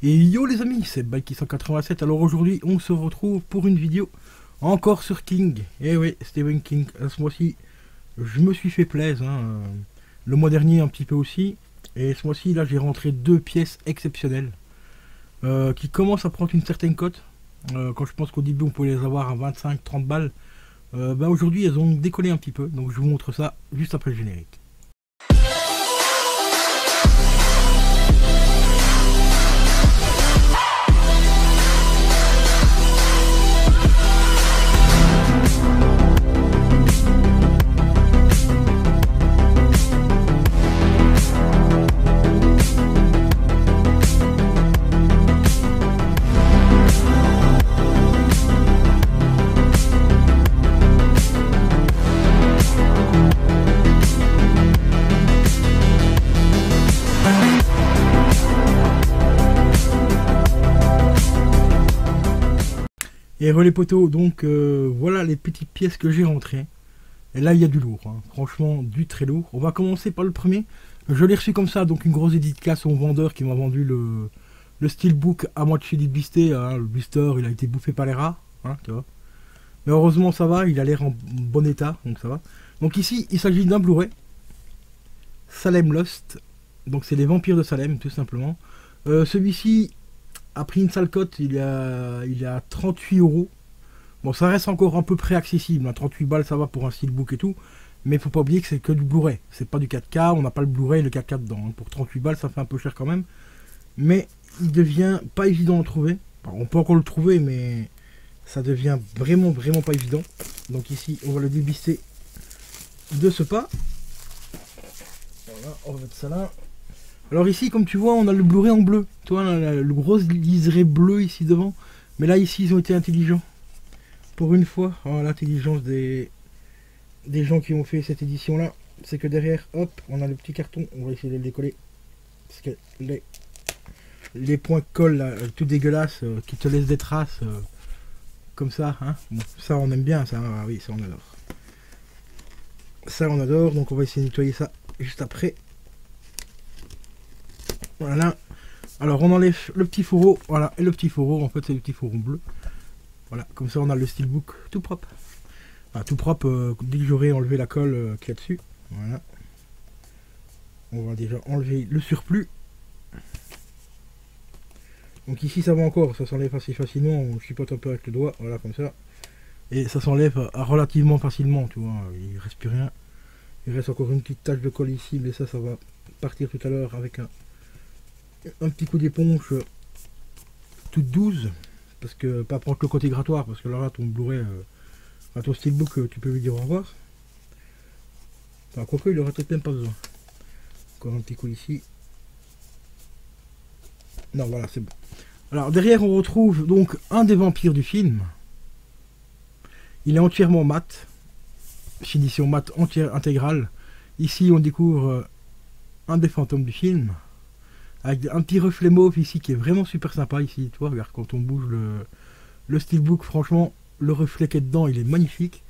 Et yo les amis, c'est Bikey187. Alors aujourd'hui, on se retrouve pour une vidéo encore sur King. Et oui, Stephen King. Ce mois-ci, je me suis fait plaisir. Le mois dernier, un petit peu aussi. Et ce mois-ci, là, j'ai rentré deux pièces exceptionnelles qui commencent à prendre une certaine cote. Quand je pense qu'au début, on pouvait les avoir à 25-30 balles. Aujourd'hui, elles ont décollé un petit peu. Donc, je vous montre ça juste après le générique. Et relais poteaux, donc voilà les petites pièces que j'ai rentrées. Et là il y a du lourd, hein. Franchement du très lourd. On va commencer par le premier. Je l'ai reçu comme ça, donc une grosse dédicace au vendeur qui m'a vendu le steelbook à moitié déblisté. Hein. Le blister il a été bouffé par les rats, hein, tu vois. Mais heureusement ça va, il a l'air en bon état, donc ça va. Donc ici il s'agit d'un Blu-ray Salem Lost. Donc c'est les vampires de Salem tout simplement. Celui-ci a pris une sale cote, il est à 38 €. Bon, ça reste encore à peu près accessible, à 38 balles ça va pour un steelbook et tout, mais faut pas oublier que c'est que du Blu-ray, c'est pas du 4K, on n'a pas le Blu-ray et le 4K dedans. Pour 38 balles ça fait un peu cher quand même, mais il devient pas évident à trouver. Enfin, on peut encore le trouver, mais ça devient vraiment pas évident. Donc ici on va le débisser de ce pas. Voilà, on va mettre ça là. Alors ici, comme tu vois, on a le Blu-ray en bleu. Tu vois, le gros liseré bleu ici devant. Mais là, ici, ils ont été intelligents. Pour une fois, l'intelligence des gens qui ont fait cette édition-là, c'est que derrière, hop, on a le petit carton. On va essayer de le décoller. Parce que les points collent, là, tout dégueulasse, qui te laissent des traces, comme ça. Hein. Bon, ça, on aime bien, ça. Ah, oui, ça, on adore. Ça, on adore. Donc, on va essayer de nettoyer ça juste après. Voilà, alors on enlève le petit fourreau, voilà, et le petit fourreau, en fait c'est le petit fourreau bleu. Voilà, comme ça on a le steelbook tout propre. Enfin, tout propre, dès que j'aurai enlevé la colle qu'il y a dessus. Voilà. On va déjà enlever le surplus. Donc ici ça va encore, ça s'enlève assez facilement, on chipote un peu avec le doigt, voilà comme ça. Et ça s'enlève relativement facilement, tu vois, il reste plus rien. Il reste encore une petite tache de colle ici, mais ça va partir tout à l'heure avec un petit coup d'éponge toute douce, parce que pas prendre le côté grattoir, parce que là ton Blu-ray à ton steelbook tu peux lui dire au revoir. Enfin quoique il aurait peut-être même pas besoin. Encore un petit coup ici. Non voilà c'est bon. Alors derrière on retrouve donc un des vampires du film. Il est entièrement mat, édition mat entière intégrale. Ici on découvre un des fantômes du film. Avec un petit reflet mauve ici qui est vraiment super sympa ici, tu vois, regarde quand on bouge le steelbook, franchement le reflet qui est dedans il est magnifique.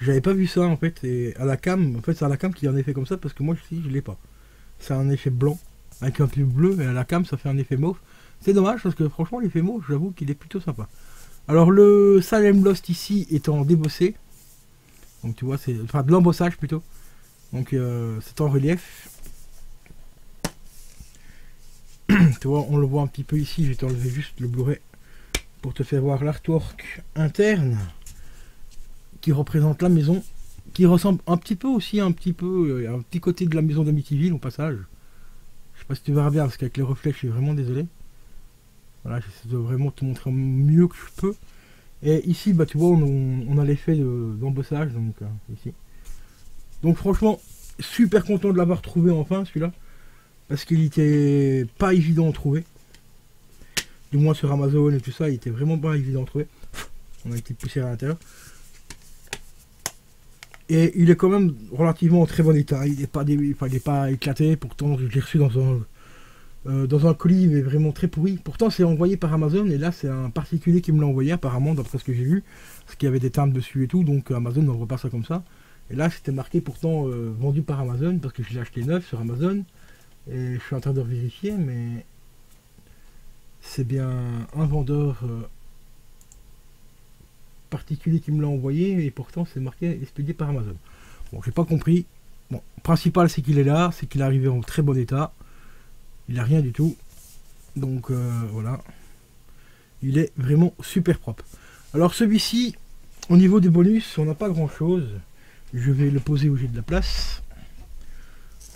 J'avais pas vu ça en fait, et à la cam, en fait c'est à la cam qu'il y a un effet comme ça parce que moi ici je l'ai pas. C'est un effet blanc avec un peu bleu et à la cam ça fait un effet mauve. C'est dommage parce que franchement l'effet mauve j'avoue qu'il est plutôt sympa. Alors le Salem Lost ici est en débossé, donc tu vois c'est, enfin de l'embossage plutôt, donc c'est en relief. Tu vois, on le voit un petit peu ici, je vais t'enlever juste le Blu-ray pour te faire voir l'artwork interne qui représente la maison, qui ressemble un petit peu aussi, un petit côté de la maison d'Amityville au passage. Je sais pas si tu verras bien parce qu'avec les reflets je suis vraiment désolé. Voilà, j'essaie de vraiment te montrer mieux que je peux. Et ici, bah tu vois, on a l'effet d'embossage, donc ici. Donc franchement, super content de l'avoir trouvé enfin celui-là. Parce qu'il était pas évident à trouver. Du moins sur Amazon et tout ça, il était vraiment pas évident à trouver. On a été poussé à l'intérieur. Et il est quand même relativement en très bon état. Il n'est pas éclaté. Pourtant, je l'ai reçu dans un colis, mais vraiment très pourri. Pourtant, c'est envoyé par Amazon. Et là, c'est un particulier qui me l'a envoyé, apparemment, d'après ce que j'ai vu. Parce qu'il y avait des timbres dessus et tout. Donc Amazon n'envoie pas ça comme ça. Et là, c'était marqué pourtant vendu par Amazon. Parce que je l'ai acheté neuf sur Amazon. Et je suis en train de vérifier, mais c'est bien un vendeur particulier qui me l'a envoyé, et pourtant c'est marqué expédié par Amazon. Bon, j'ai pas compris. Bon, principal c'est qu'il est là, c'est qu'il est arrivé en très bon état. Il a rien du tout. Donc voilà. Il est vraiment super propre. Alors celui-ci, au niveau des bonus, on n'a pas grand chose. Je vais le poser où j'ai de la place.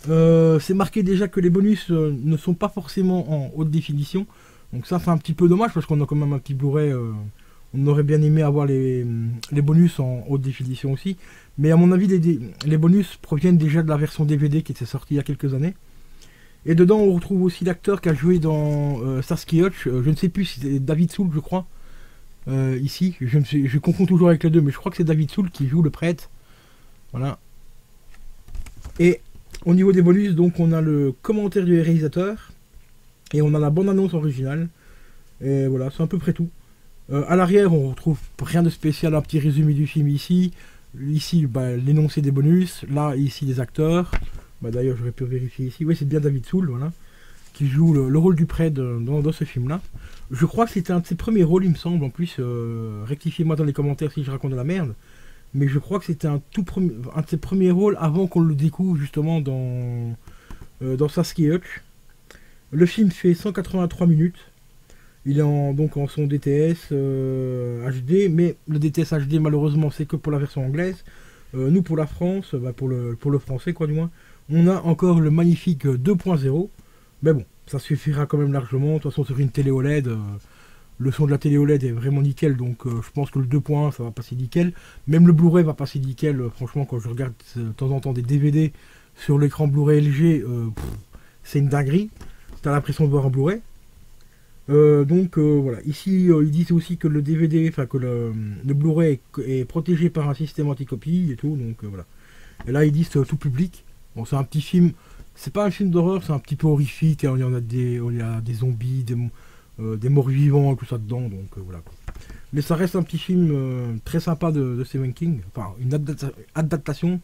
C'est marqué déjà que les bonus ne sont pas forcément en haute définition. Donc ça c'est un petit peu dommage parce qu'on a quand même un petit Blu-ray. On aurait bien aimé avoir les bonus en haute définition aussi. Mais à mon avis, les bonus proviennent déjà de la version DVD qui était sortie il y a quelques années. Et dedans, on retrouve aussi l'acteur qui a joué dans Starsky Hutch. Je ne sais plus si c'est David Soul, je crois. Ici, je confonds toujours avec les deux, mais je crois que c'est David Soul qui joue le prêtre. Voilà. Et au niveau des bonus, donc on a le commentaire du réalisateur. Et on a la bande-annonce originale. Et voilà, c'est à peu près tout. À l'arrière, on retrouve rien de spécial, un petit résumé du film ici. Ici, bah, l'énoncé des bonus. Là, ici, les acteurs. Bah, d'ailleurs, j'aurais pu vérifier ici. Oui, c'est bien David Soul, voilà, qui joue le rôle du prêtre dans ce film-là. Je crois que c'était un de ses premiers rôles, il me semble. En plus, rectifiez-moi dans les commentaires si je raconte de la merde. Mais je crois que c'était un de ses premiers rôles avant qu'on le découvre justement dans Starsky Hutch. Le film fait 183 minutes. Il est donc en son DTS HD, mais le DTS HD malheureusement c'est que pour la version anglaise. Nous pour la France, bah, pour le français quoi du moins, on a encore le magnifique 2.0. Mais bon, ça suffira quand même largement. De toute façon sur une télé OLED, le son de la télé OLED est vraiment nickel, donc je pense que le 2.1 ça va passer nickel. Même le Blu-ray va passer nickel. Franchement, quand je regarde de temps en temps des DVD sur l'écran Blu-ray LG, c'est une dinguerie. T'as l'impression de voir un Blu-ray. Donc voilà, ici ils disent aussi que le DVD, enfin que le Blu-ray est protégé par un système anti-copie et tout, donc voilà. Et là ils disent tout public. Bon, c'est un petit film, c'est pas un film d'horreur, c'est un petit peu horrifique, hein, il y a des zombies, des morts vivants et tout ça dedans, donc voilà. Mais ça reste un petit film très sympa de Stephen King, enfin une adaptation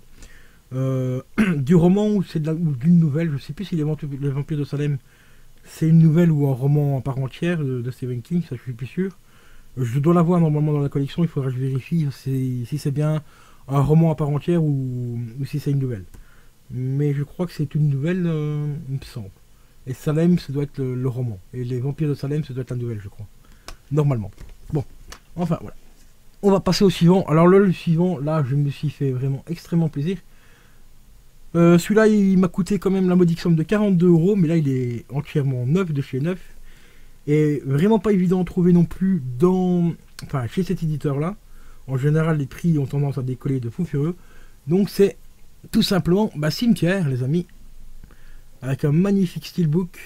du roman ou d'une nouvelle, je sais plus si les Vampires de Salem c'est une nouvelle ou un roman à part entière de Stephen King, ça je suis plus sûr. Je dois l'avoir normalement dans la collection, il faudra que je vérifie si c'est bien un roman à part entière ou si c'est une nouvelle. Mais je crois que c'est une nouvelle, il me semble. Et Salem, ça doit être le roman. Et les Vampires de Salem, ça doit être la nouvelle, je crois. Normalement. Bon, enfin voilà. On va passer au suivant. Alors là, le suivant, là, je me suis fait vraiment extrêmement plaisir. Celui-là, il m'a coûté quand même la modique somme de 42 €, mais là, il est entièrement neuf de chez Neuf. Et vraiment pas évident à trouver non plus chez cet éditeur-là. En général, les prix ont tendance à décoller de fou furieux. Donc, c'est tout simplement Cimetière, les amis. Avec un magnifique steelbook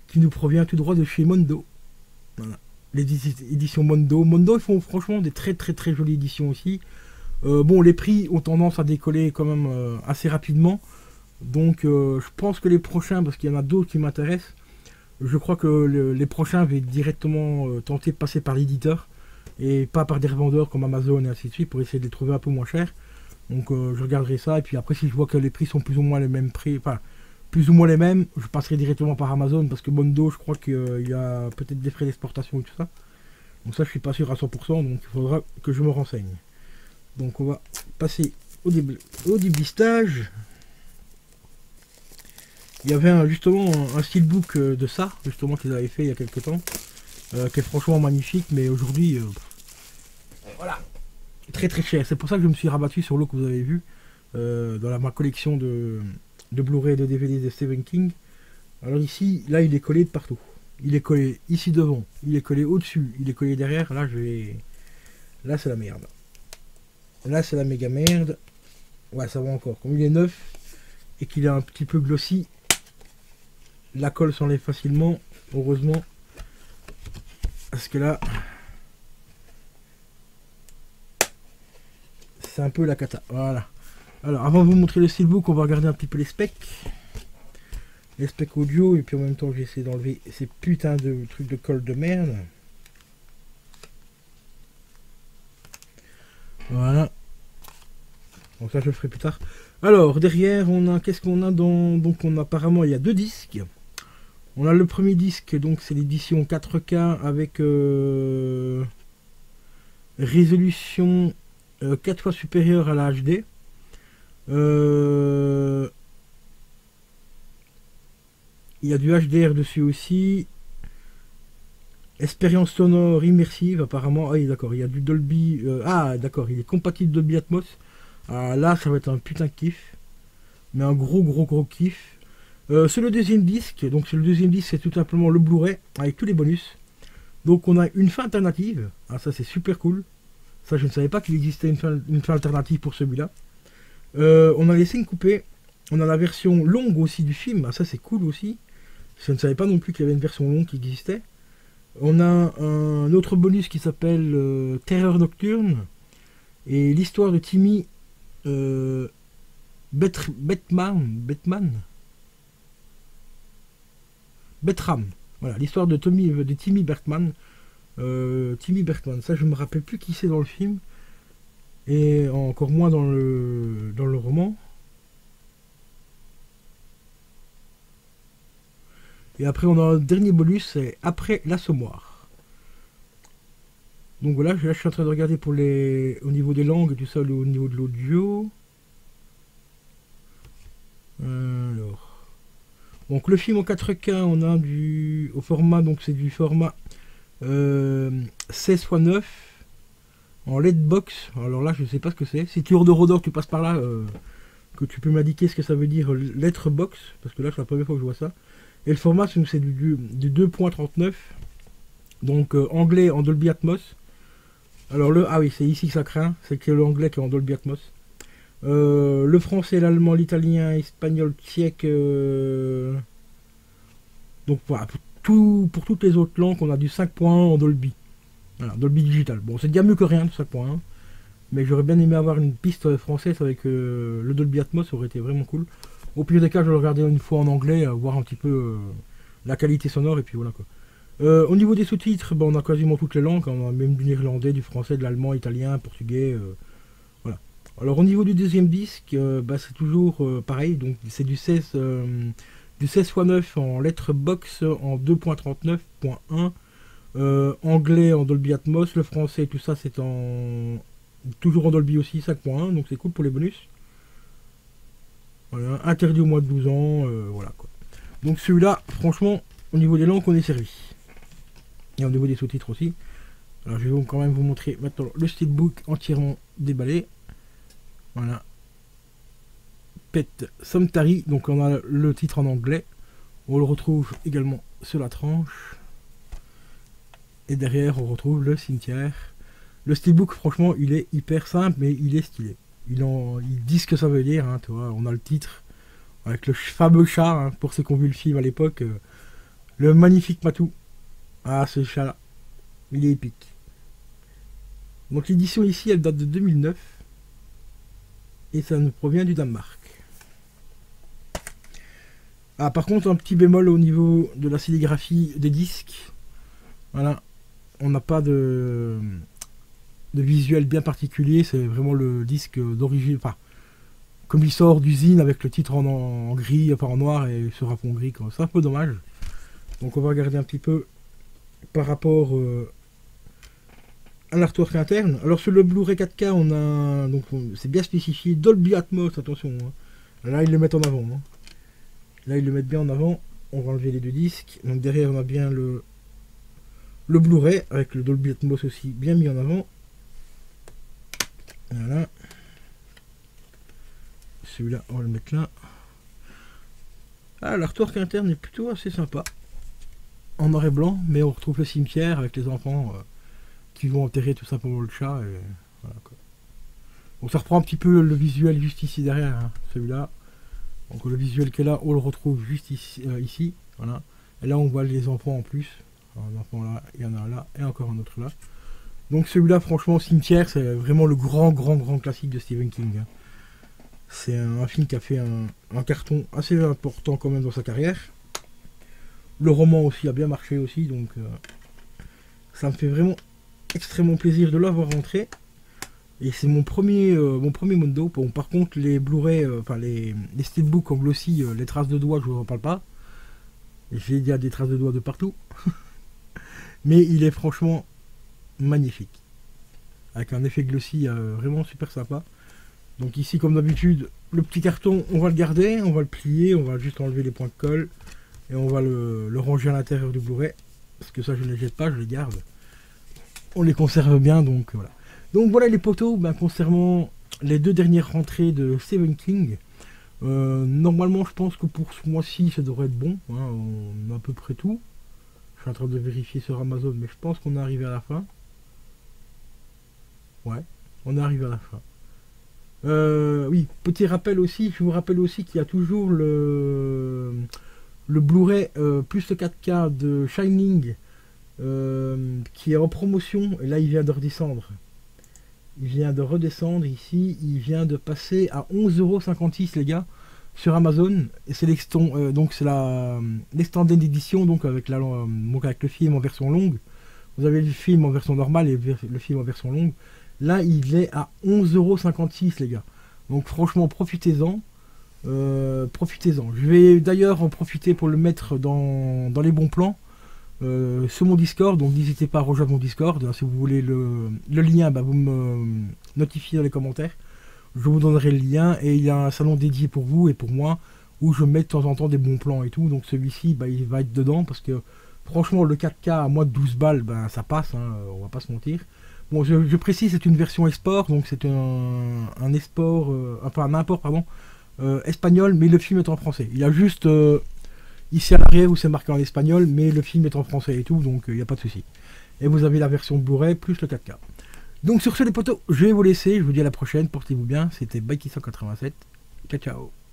qui nous provient tout droit de chez Mondo. Voilà. Les éditions Mondo. Mondo, ils font franchement des très très très jolies éditions aussi. Bon, les prix ont tendance à décoller quand même assez rapidement. Donc, je pense que les prochains, parce qu'il y en a d'autres qui m'intéressent, je crois que les prochains vont directement tenter de passer par l'éditeur et pas par des revendeurs comme Amazon et ainsi de suite pour essayer de les trouver un peu moins chers. Donc, je regarderai ça. Et puis après, si je vois que les prix sont plus ou moins les mêmes prix, enfin, plus ou moins les mêmes, je passerai directement par Amazon parce que Mondo, je crois qu'il y a peut-être des frais d'exportation et tout ça. Donc, ça, je suis pas sûr à 100%. Donc, il faudra que je me renseigne. Donc on va passer au déblistage. Il y avait justement un steelbook de ça, justement qu'ils avaient fait il y a quelques temps, qui est franchement magnifique, mais aujourd'hui, voilà, très très cher. C'est pour ça que je me suis rabattu sur l'eau que vous avez vu dans ma collection de Blu-ray et de DVD de Stephen King. Alors ici, là il est collé de partout. Il est collé ici devant, il est collé au-dessus, il est collé derrière. Là c'est la merde. Là c'est la méga merde. Ouais, ça va encore. Comme il est neuf et qu'il est un petit peu glossy, la colle s'enlève facilement, heureusement. Parce que là, c'est un peu la cata. Voilà. Alors avant de vous montrer le steelbook, on va regarder un petit peu les specs. Les specs audio, et puis en même temps j'essaie d'enlever ces putains de trucs de colle de merde. Voilà. Donc ça je le ferai plus tard. Alors derrière on a, qu'est-ce qu'on a donc apparemment il y a deux disques. On a le premier disque, donc c'est l'édition 4K avec résolution 4 fois supérieure à la HD. Il y a du HDR dessus aussi. Expérience sonore immersive apparemment. Ah oui, d'accord, il y a du Dolby. Ah d'accord, il est compatible Dolby Atmos. Ah, là ça va être un putain de kiff. Mais un gros kiff. C'est le deuxième disque. Donc c'est le deuxième disque, c'est tout simplement le Blu-ray avec tous les bonus. Donc on a une fin alternative. Ah ça c'est super cool. Ça je ne savais pas qu'il existait une fin alternative pour celui-là. On a les scènes coupées. On a la version longue aussi du film. Ah ça c'est cool aussi. Je ne savais pas non plus qu'il y avait une version longue qui existait. On a un autre bonus qui s'appelle Terreur Nocturne. Et l'histoire de Timmy Bertram. Voilà, l'histoire de Timmy Bertman. Timmy Bertman, ça je me rappelle plus qui c'est dans le film. Et encore moins dans le roman. Et après on a un dernier bonus, c'est Après l'Assommoir. Donc voilà, là je suis en train de regarder pour au niveau des langues et tout ça, au niveau de l'audio. Alors. Donc le film en 4K, on a au format, donc c'est du format 16x9 en LED box. Alors là je sais pas ce que c'est. Si tu hors de Rodor, tu passes par là, que tu peux m'indiquer ce que ça veut dire lettre box, parce que là c'est la première fois que je vois ça. Et le format c'est du 2.39, donc anglais en Dolby Atmos. Alors ah oui, c'est ici que ça craint, c'est que l'anglais qui est en Dolby Atmos. Le français, l'allemand, l'italien, l'espagnol, tchèque. Donc voilà, pour toutes les autres langues, on a du 5.1 en Dolby. Voilà, Dolby Digital. Bon, c'est déjà mieux que rien, du 5.1. Mais j'aurais bien aimé avoir une piste française avec le Dolby Atmos, ça aurait été vraiment cool. Au pire des cas, je vais regarder une fois en anglais, voir un petit peu la qualité sonore, et puis voilà quoi. Au niveau des sous-titres, on a quasiment toutes les langues, on a même du néerlandais, du français, de l'allemand, italien, portugais, voilà. Alors au niveau du deuxième disque, c'est toujours pareil, donc c'est du 16x9 en lettre box en 2.39.1, anglais en Dolby Atmos, le français, tout ça c'est toujours en Dolby aussi, 5.1, donc c'est cool pour les bonus. Voilà, interdit au moins de 12 ans, voilà quoi. Donc celui-là, franchement, au niveau des langues, on est servi. Et au niveau des sous-titres aussi. Alors je vais quand même vous montrer maintenant le steelbook entièrement déballé. Voilà. Pet Samtari, donc on a le titre en anglais. On le retrouve également sur la tranche. Et derrière, on retrouve le cimetière. Le steelbook, franchement, il est hyper simple, mais il est stylé. Il dit ce que ça veut dire, hein, tu vois. On a le titre avec le fameux chat, hein, pour ceux qui ont vu le film à l'époque. Le magnifique Matou. Ah, ce chat-là, il est épique. Donc l'édition ici, elle date de 2009. Et ça nous provient du Danemark. Ah, par contre, un petit bémol au niveau de la sérigraphie des disques. Voilà. On n'a pas de visuel bien particulier. C'est vraiment le disque d'origine. Enfin, comme il sort d'usine avec le titre en gris, enfin en noir et sur un fond gris. C'est un peu dommage. Donc on va regarder un petit peu par rapport à l'artwork interne. Alors sur le Blu-ray 4K, on a, donc c'est bien spécifié Dolby Atmos, attention. Hein. Là ils le mettent en avant. Hein. Là ils le mettent bien en avant. On va enlever les deux disques. Donc derrière on a bien le Blu-ray avec le Dolby Atmos aussi bien mis en avant. Voilà. Celui-là on va le mettre là. Ah, l'artwork interne est plutôt assez sympa. En noir et blanc, mais on retrouve le cimetière avec les enfants qui vont enterrer tout simplement le chat. Et voilà, quoi. Donc ça reprend un petit peu le visuel juste ici derrière, hein, celui-là. Donc le visuel qui est là, on le retrouve juste ici, voilà. Et là on voit les enfants en plus. Un enfant là, il y en a un là et encore un autre là. Donc celui-là, franchement, Cimetière, c'est vraiment le grand classique de Stephen King. Hein. C'est un film qui a fait un carton assez important quand même dans sa carrière. Le roman aussi a bien marché aussi, donc ça me fait vraiment extrêmement plaisir de l'avoir rentré. Et c'est mon premier Mondo. Bon, par contre, les Blu-ray, enfin les steelbooks en glossy, les traces de doigts, je vous en parle pas. J'ai déjà des traces de doigts de partout. Mais il est franchement magnifique. Avec un effet glossy vraiment super sympa. Donc ici, comme d'habitude, le petit carton, on va le garder, on va le plier, on va juste enlever les points de colle. Et on va le ranger à l'intérieur du Blu-ray. Parce que ça, je ne les jette pas, je les garde. On les conserve bien, donc voilà. Donc voilà les poteaux, concernant les 2 dernières rentrées de Stephen King. Normalement, je pense que pour ce mois-ci, ça devrait être bon. Hein, on a à peu près tout. Je suis en train de vérifier sur Amazon, mais je pense qu'on est arrivé à la fin. Ouais, on est arrivé à la fin. Oui, petit rappel aussi, je vous rappelle aussi qu'il y a toujours le Blu-ray plus le 4K de Shining qui est en promotion, et là il vient de redescendre. Il vient de redescendre ici, il vient de passer à 11,56€ les gars, sur Amazon, et c'est donc c'est la l'extended edition, donc avec avec le film en version longue. Vous avez le film en version normale et le film en version longue. Là il est à 11,56€ les gars. Donc franchement profitez-en. Profitez-en. Je vais d'ailleurs en profiter pour le mettre dans les bons plans sur mon Discord, donc n'hésitez pas à rejoindre mon Discord. Si vous voulez le lien, vous me notifiez dans les commentaires. Je vous donnerai le lien, et il y a un salon dédié pour vous et pour moi où je mets de temps en temps des bons plans et tout. Donc celui-ci, il va être dedans parce que franchement le 4K à moins de 12 balles, ça passe, hein, on va pas se mentir. Bon, je précise, c'est une version export, donc c'est un export, un import, pardon, espagnol, mais le film est en français. Il y a juste ici à l'arrière où c'est marqué en espagnol, mais le film est en français et tout, donc il n'y a pas de souci. Et vous avez la version Blu-ray plus le 4K. Donc sur ce les potos, je vais vous laisser, je vous dis à la prochaine, portez-vous bien, c'était Bikey187, ciao ciao.